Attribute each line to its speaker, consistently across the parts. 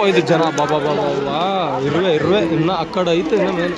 Speaker 1: ಇದು ಜನ ಬಾಬಾ ಬಾಬಾ ಬಾ ಇರುವೆ ಇನ್ನ ಆ ಕಡೆ ಐತೆ ಇನ್ನ ಮೇಲೆ.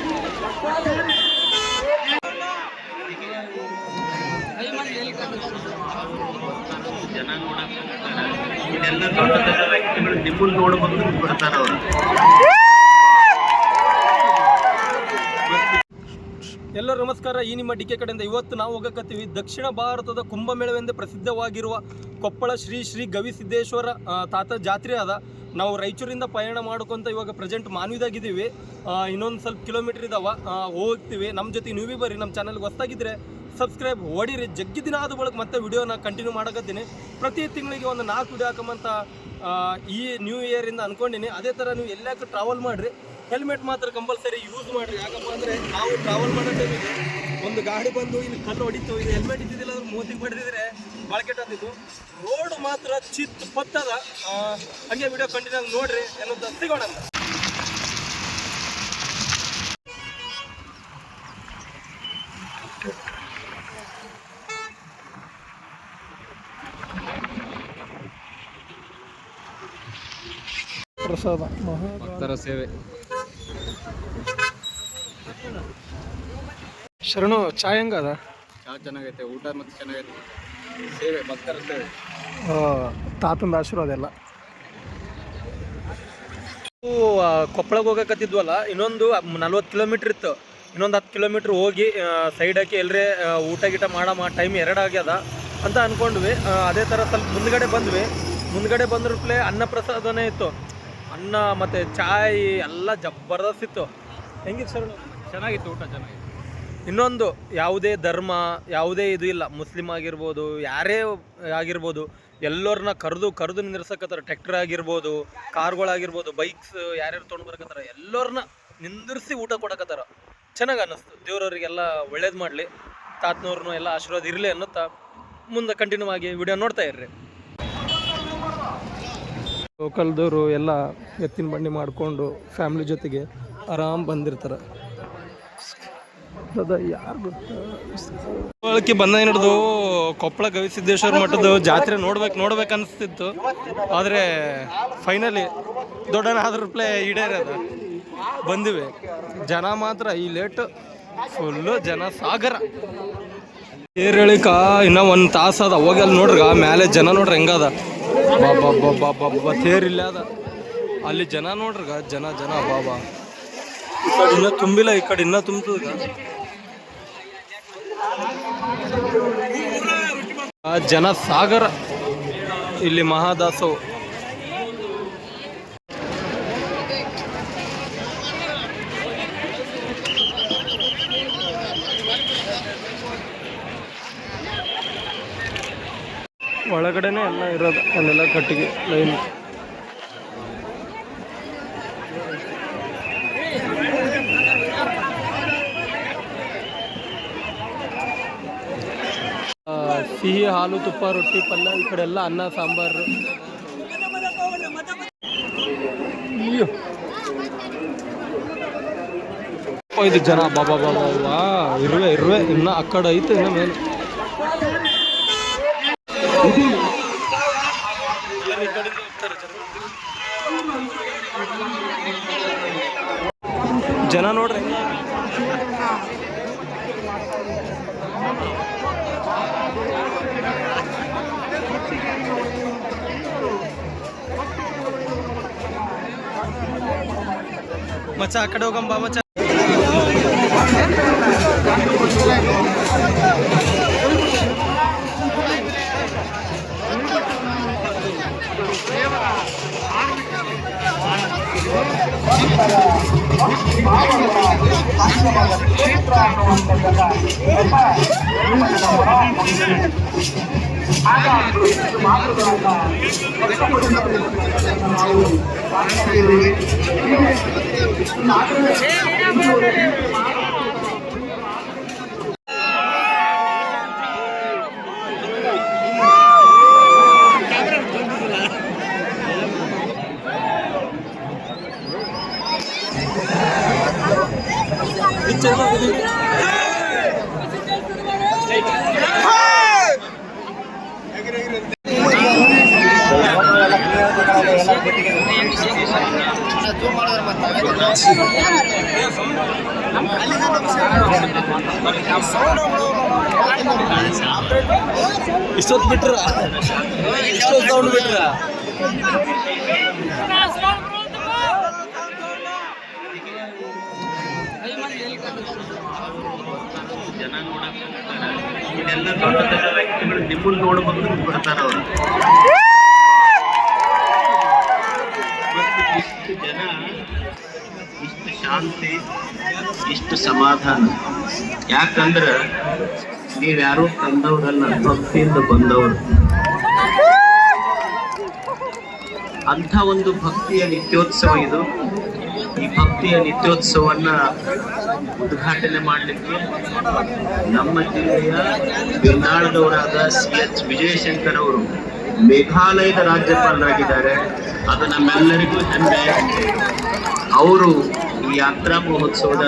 Speaker 1: ಎಲ್ಲರೂ ನಮಸ್ಕಾರ. ಈ ನಿಮ್ಮ ಡಿಕೆ ಕಡೆಯಿಂದ ಇವತ್ತು ನಾವು ಹೋಗಕತ್ತೀವಿ ದಕ್ಷಿಣ ಭಾರತದ ಕುಂಭಮೇಳವೆಂದೇ ಪ್ರಸಿದ್ಧವಾಗಿರುವ ಕೊಪ್ಪಳ ಶ್ರೀ ಶ್ರೀ ಗವಿಸಿದ್ದೇಶ್ವರ ತಾತ ಜಾತ್ರೆ ಅದ. ನಾವು ರಾಯಚೂರಿಂದ ಪಯಣ ಮಾಡ್ಕೊಂತ ಇವಾಗ ಪ್ರೆಸೆಂಟ್ ಮಾನ್ವಿದಾಗಿದ್ದೀವಿ. ಇನ್ನೊಂದು ಸ್ವಲ್ಪ ಕಿಲೋಮೀಟರ್ ಇದಾವ, ಹೋಗ್ತೀವಿ. ನಮ್ಮ ಜೊತೆ ನೀವೇ ಬರ್ರಿ. ನಮ್ಮ ಚಾನಲ್ಗೆ ಹೊಸದಾಗಿದ್ದರೆ ಸಬ್ಸ್ಕ್ರೈಬ್ ಹೊಡೀರಿ. ಜಗ್ಗಿ ದಿನ ಆದ ಬಳಿಕ ಮತ್ತೆ ವಿಡಿಯೋನ ಕಂಟಿನ್ಯೂ ಮಾಡಕತ್ತೀನಿ. ಪ್ರತಿ ತಿಂಗಳಿಗೆ ಒಂದು 4 ವಿಡಿಯೋ ಹಾಕಂತ ಈ ನ್ಯೂ ಇಯರಿಂದ ಅಂದ್ಕೊಂಡಿನಿ. ಅದೇ ಥರ ನೀವು ಎಲ್ಲಾಕ ಟ್ರಾವೆಲ್ ಮಾಡಿರಿ, ಹೆಲ್ಮೆಟ್ ಮಾತ್ರ ಕಂಪಲ್ಸರಿ ಯೂಸ್ ಮಾಡಿರಿ. ಯಾಕಪ್ಪ ಅಂದರೆ ನಾವು ಟ್ರಾವೆಲ್ ಮಾಡೋ ಟೈಮಿಗೆ ಒಂದು ಗಾಡಿ ಬಂದು ಇಲ್ಲಿ ಕಲ್ಲು ಹೊಡಿತು, ಇದು ಹೆಲ್ಮೆಟ್ ಇದ್ದಿದ್ದಿಲ್ಲ ಅಂದ್ರೆ ಮೂತಿಗೆ ಬಡಿದಿದ್ರೆ ಭಾಳ ಕೆಟ್ಟದಿತ್ತು. ರೋಡ್ ಮಾತ್ರ ಚಿತ್ ಪತ್ತದ. ಹಾಗೆ ವಿಡಿಯೋ ಕಂಟಿನ್ಯೂ ಆಗಿ ನೋಡ್ರಿ. ಏನಂತ ಸಿಗೋಣ. ಪ್ರಸಾದ ಭಕ್ತರ ಸೇವೆ. ಶರಣು ಚಾಯ್ ಹೆಂಗದ? ಚಾ ಚೆನ್ನಾಗೈತೆ, ಊಟ ಮತ್ತು ಚೆನ್ನಾಗೈತೆ, ಸೇವೆ ಭಕ್ತರ ಸೇವೆ. ತಾತಂದ ಆಶೀರ್ವಾದ ಎಲ್ಲ. ಕೊಪ್ಪಳಕ್ಕೆ ಹೋಗಕತ್ತಿದ್ವಲ್ಲ, ಇನ್ನೊಂದು 40 ಕಿಲೋಮೀಟ್ರ್ ಇತ್ತು. ಇನ್ನೊಂದು 10 ಕಿಲೋಮೀಟ್ರ್ ಹೋಗಿ ಸೈಡ್ ಹಾಕಿ ಎಲ್ಲರೇ ಊಟ ಗೀಟ ಮಾಡೋ ಟೈಮ್ 2 ಆಗ್ಯದ ಅಂತ ಅಂದ್ಕೊಂಡ್ವಿ. ಅದೇ ಥರ ಸ್ವಲ್ಪ ಮುಂದ್ಗಡೆ ಬಂದ್ವಿ. ಮುಂದ್ಗಡೆ ಬಂದ್ರಪ್ಲೆ ಅನ್ನ ಪ್ರಸಾದನೇ ಇತ್ತು. ಅನ್ನ ಮತ್ತು ಚಾಯ್ ಎಲ್ಲ ಜಬರ್ದಸ್ತ್ ಇತ್ತು. ಹೆಂಗಿತ್ತು ಸರ್? ಚೆನ್ನಾಗಿತ್ತು, ಊಟ ಚೆನ್ನಾಗಿತ್ತು. ಇನ್ನೊಂದು, ಯಾವುದೇ ಧರ್ಮ ಯಾವುದೇ ಇದು ಇಲ್ಲ. ಮುಸ್ಲಿಮ್ ಆಗಿರ್ಬೋದು, ಯಾರೇ ಆಗಿರ್ಬೋದು, ಎಲ್ಲರನ್ನ ಕರೆದು ನಿಂದಿರ್ಸಕತ್ತಾರ. ಟ್ರ್ಯಾಕ್ಟರ್ ಆಗಿರ್ಬೋದು, ಕಾರ್ಗಳಾಗಿರ್ಬೋದು, ಬೈಕ್ಸ್ ಯಾರ್ಯಾರು ತೊಗೊಂಡು ಬರಕತ್ತಾರ, ಎಲ್ಲರನ್ನ ನಿಂದಿರಿಸಿ ಊಟ ಕೊಡಕತ್ತಾರ. ಚೆನ್ನಾಗಿ ಅನ್ನಿಸ್ತು. ದೇವ್ರವ್ರಿಗೆಲ್ಲ ಒಳ್ಳೇದು ಮಾಡಲಿ, ತಾತನವ್ರನ್ನೂ ಎಲ್ಲ ಆಶೀರ್ವಾದ ಇರಲಿ ಅನ್ನುತ್ತಾ ಮುಂದೆ ಕಂಟಿನ್ಯೂ ಆಗಿ ವಿಡಿಯೋ ನೋಡ್ತಾ ಇರ್ರಿ. ಲೋಕಲ್ದವರು ಎಲ್ಲ ಎತ್ತಿನ ಬಂಡಿ ಮಾಡಿಕೊಂಡು ಫ್ಯಾಮ್ಲಿ ಜೊತೆಗೆ ಆರಾಮ್ ಬಂದಿರ್ತಾರೆ. ಯಾರು ಗೊತ್ತ ಬಂದ ಹಿಡಿದು ಕೊಪ್ಪಳ ಗವಿಸಿದ್ದೇಶ್ವರ ಮಠದ ಜಾತ್ರೆ ನೋಡ್ಬೇಕು ಅನಿಸ್ತಿತ್ತು. ಆದರೆ ಫೈನಲಿ ದೊಡ್ಡನ ಆದ್ರಪ್ಲೆ ಈಡೇರದ ಬಂದಿವೆ. ಜನ ಮಾತ್ರ ಈ ಲೇಟ್ ಫುಲ್ಲು ಜನ ಸಾಗರ. ತೇರಳಿಕ ಇನ್ನೂ 1 ತಾಸು ಅದ. ಹೋಗಿ ಅಲ್ಲಿ ನೋಡ್ರಿ, ಮೇಲೆ ಜನ ನೋಡ್ರಿ ಹೆಂಗದ. ಬಾಬಾ ತೇರಿಲ್ಲ ಅದ. ಅಲ್ಲಿ ಜನ ನೋಡ್ರಿ, ಜನ ಬಾಬಾ. ಈ ಕಡೆ ಇನ್ನೂ ತುಂಬಿಲ್ಲ, ಈ ಕಡೆ ಇನ್ನೂ ತುಂಬ್ತದ. ಜನ ಸಾಗರ ಇಲ್ಲಿ ಮಹಾದಾಸವು. ಒಳಗಡೆನೆ ಎಲ್ಲ ಇರೋದು, ಅಲ್ಲೆಲ್ಲ ಕಟ್ಟಿಗೆ ಲೈನ್. ಸಿಹಿ ಹಾಲು ತುಪ್ಪ ರೊಟ್ಟಿ ಪಲ್ಯ, ಈ ಕಡೆ ಎಲ್ಲ ಅನ್ನ ಸಾಂಬಾರು. ಇದು ಜನ ಬಾಬಾ ಬಾಬಾ ಇರುವೆ ಇನ್ನ ಆ ಕಡೆ ಐತೆ ಇನ್ನ ಮೇಲೆ. ಜನ ನೋಡ್ರಿ. ಮಚ್ಚ ಆ ಕಡೆ ಹೋಗಂಬ ಮಚ್ಚ. ಇಷ್ಟೊತ್ತು ಬಿಟ್ರ ಇಷ್ಟೊತ್ತು ಸೌಂಡ್ ಬಿಟ್ರ
Speaker 2: ಜನ ನೋಡಕ್ ಇದೆಲ್ಲ ದೊಡ್ಡ ದೊಡ್ಡ ವ್ಯಕ್ತಿಗಳು ನಿಮ್ಮನ್ನು ನೋಡ್ಬೇಕು ಬಿಡ್ತಾರ ಅವರು. ಇಷ್ಟು ಜನ, ಇಷ್ಟು ಶಾಂತಿ, ಇಷ್ಟು ಸಮಾಧಾನ. ಯಾಕಂದ್ರೆ ನೀವ್ಯಾರು ತಂದವರಲ್ಲ, ಭಕ್ತಿಯಿಂದ ಬಂದವರು. ಅಂಥ ಒಂದು ಭಕ್ತಿಯ ನಿತ್ಯೋತ್ಸವ ಇದು. ಈ ಭಕ್ತಿಯ ನಿತ್ಯೋತ್ಸವವನ್ನ ಉದ್ಘಾಟನೆ ಮಾಡಲಿಕ್ಕೆ ನಮ್ಮ ಜಿಲ್ಲೆಯ ಬಿರ್ನಾಳದವರಾದ CH ವಿಜಯಶಂಕರ್ ಅವರು ಮೇಘಾಲಯದ ರಾಜ್ಯಪಾಲರಾಗಿದ್ದಾರೆ. ಅದು ನಮ್ಮೆಲ್ಲರಿಗೂ ಹೆಮ್ಮೆ. ಅವರು ಈ ಯಾತ್ರಾ ಮಹೋತ್ಸವದ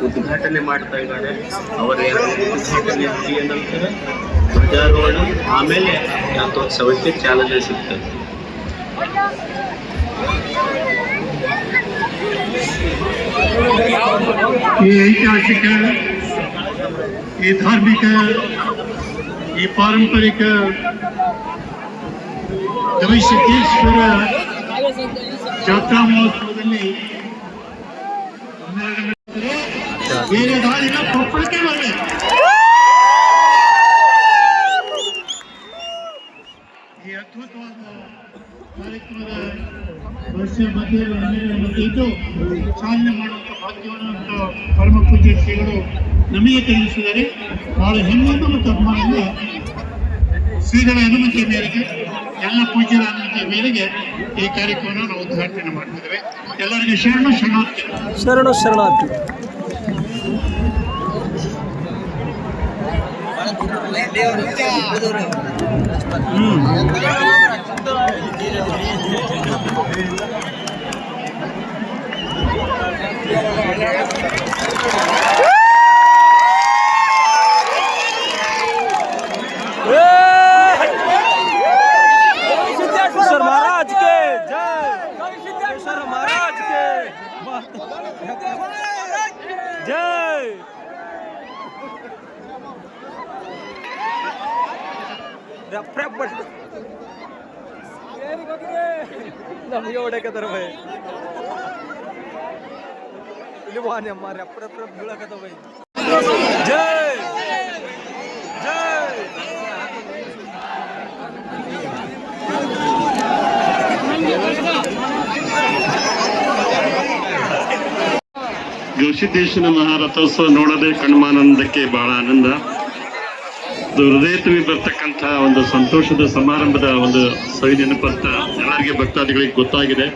Speaker 2: ಉದ್ಘಾಟನೆ ಮಾಡ್ತಾ ಇದ್ದಾರೆ. ಅವರ ಉದ್ಘಾಟನೆ ಮುಗಿದ ನಂತರ ಧ್ವಜಾರೋಹಣ, ಆಮೇಲೆ ರಥೋತ್ಸವಕ್ಕೆ ಚಾಲನೆ ಸಿಗ್ತದೆ.
Speaker 3: ಈ ಐತಿಹಾಸಿಕ, ಈ ಧಾರ್ಮಿಕ, ಈ ಪಾರಂಪರಿಕ ಗವಿಸಿದ್ದೇಶ್ವರ ಜಾತ್ರಾ ಮಹೋತ್ಸವದಲ್ಲಿ ಬೇರೆ ದಾರಿನ ಕೊಪ್ಪಳಕ್ಕೆ ಬರಬೇಕು. ಈ ಅದ್ಭುತವಾದ ಕಾರ್ಯಕ್ರಮದ ವರ್ಷ ಮಧ್ಯೆ ಇದ್ದು ಚಾಲನೆ ಮಾಡುವಂಥ ಭಾಗ್ಯವನ್ನು ಪರಮ ಪೂಜ್ಯ ಶ್ರೀಗಳು ನಮಗೆ ತಿಳಿಸಿದ್ದಾರೆ. ಬಹಳ ಹೆಮ್ಮೆಯಿಂದ ಮತ್ತು ಅಭಿಮಾನದಿಂದ ಶ್ರೀಗಳ ಅನುಮತಿಯ ಮೇರೆಗೆ, ಎಲ್ಲ ಪೂಜ್ಯರ ಅನುಮತಿಯ ಮೇರೆಗೆ ಈ ಕಾರ್ಯಕ್ರಮವನ್ನು ನಾವು ಉದ್ಘಾಟನೆ ಮಾಡ್ತಿದ್ದೇವೆ. ಎಲ್ಲರಿಗೂ ಶರಣು ಶರಣಾರ್ಥಿ.
Speaker 1: ಶರಣು ಶರಣಾರ್ಥಿ. सिद्धेश्वर महाराज के जय, सिद्धेश्वर महाराज के जय. ನಮಗೆ ಹೊಡಕತ್ತಾರ ಭಯ ಇಲ್ಲಿ ವಾನಿ ಅಮ್ಮ ರೆಪ್ ರೆಪ್ ರೆಪ್ ಬೀಳಕತ್ತ ಭಯ. ಜೈ ಜೈ.
Speaker 3: ಗವಿಸಿದ್ದೇಶ್ವರ ಮಹಾರಥೋತ್ಸವ ನೋಡೋದೇ ಕಣ್ಮಾನಂದಕ್ಕೆ ಬಹಳ ಆನಂದ. ಹೃದಯ ತುಂಬಿ ಬರ್ತಕ್ಕಂಥ ಒಂದು ಸಂತೋಷದ ಸಮಾರಂಭದ ಒಂದು ಸವಿ ನೆನಪಂತ ಎಲ್ಲರಿಗೆ ಭಕ್ತಾದಿಗಳಿಗೆ ಗೊತ್ತಾಗಿದೆ.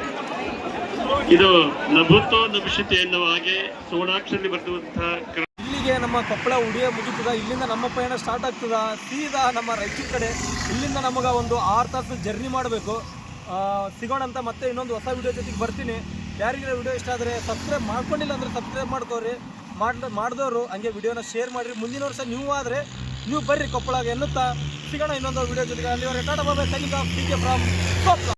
Speaker 3: ಇದು ನಭೂತೋ ನಭಿಷತೆ ಎನ್ನುವ ಹಾಗೆ ಸುವರ್ಣಾಕ್ಷರದಲ್ಲಿ ಬರೆದಿರುವಂತಹ
Speaker 1: ಇಲ್ಲಿಗೆ ನಮ್ಮ ಕೊಪ್ಪಳ ಉಡಿಯ ಮುಗಿತದ. ಇಲ್ಲಿಂದ ನಮ್ಮ ಪಯಣ ಸ್ಟಾರ್ಟ್ ಆಗ್ತದ ಸೀದಾ ನಮ್ಮ ರಾಯಚೂರು ಕಡೆ. ಇಲ್ಲಿಂದ ನಮಗೆ ಒಂದು 6 ತಾಸು ಜರ್ನಿ ಮಾಡಬೇಕು. ಸಿಗೋಣ ಅಂತ ಮತ್ತೆ ಇನ್ನೊಂದು ಹೊಸ ವಿಡಿಯೋ ಜೊತೆಗೆ ಬರ್ತೀನಿ. ಯಾರಿಗಿರೋ ವಿಡಿಯೋ ಇಷ್ಟ ಆದರೆ ಸಬ್ಸ್ಕ್ರೈಬ್ ಮಾಡ್ಕೊಂಡಿಲ್ಲ ಅಂದರೆ ಸಬ್ಸ್ಕ್ರೈಬ್ ಮಾಡ್ಕೋರಿ. ಮಾಡಿದವರು ಹಂಗೆ ವಿಡಿಯೋನ ಶೇರ್ ಮಾಡಿರಿ. ಮುಂದಿನ ವರ್ಷ ನೀವು ಆದರೆ ನೀವು ಬರ್ರಿ ಕೊಪ್ಪಳಗೆ ಎನ್ನುತ್ತಾ ಸಿಗೋಣ ಇನ್ನೊಂದು ವಿಡಿಯೋ ಜೊತೆಗೆ. ಅಲ್ಲಿವರೆಗೆ tata bye, signing off, PK from Koppal.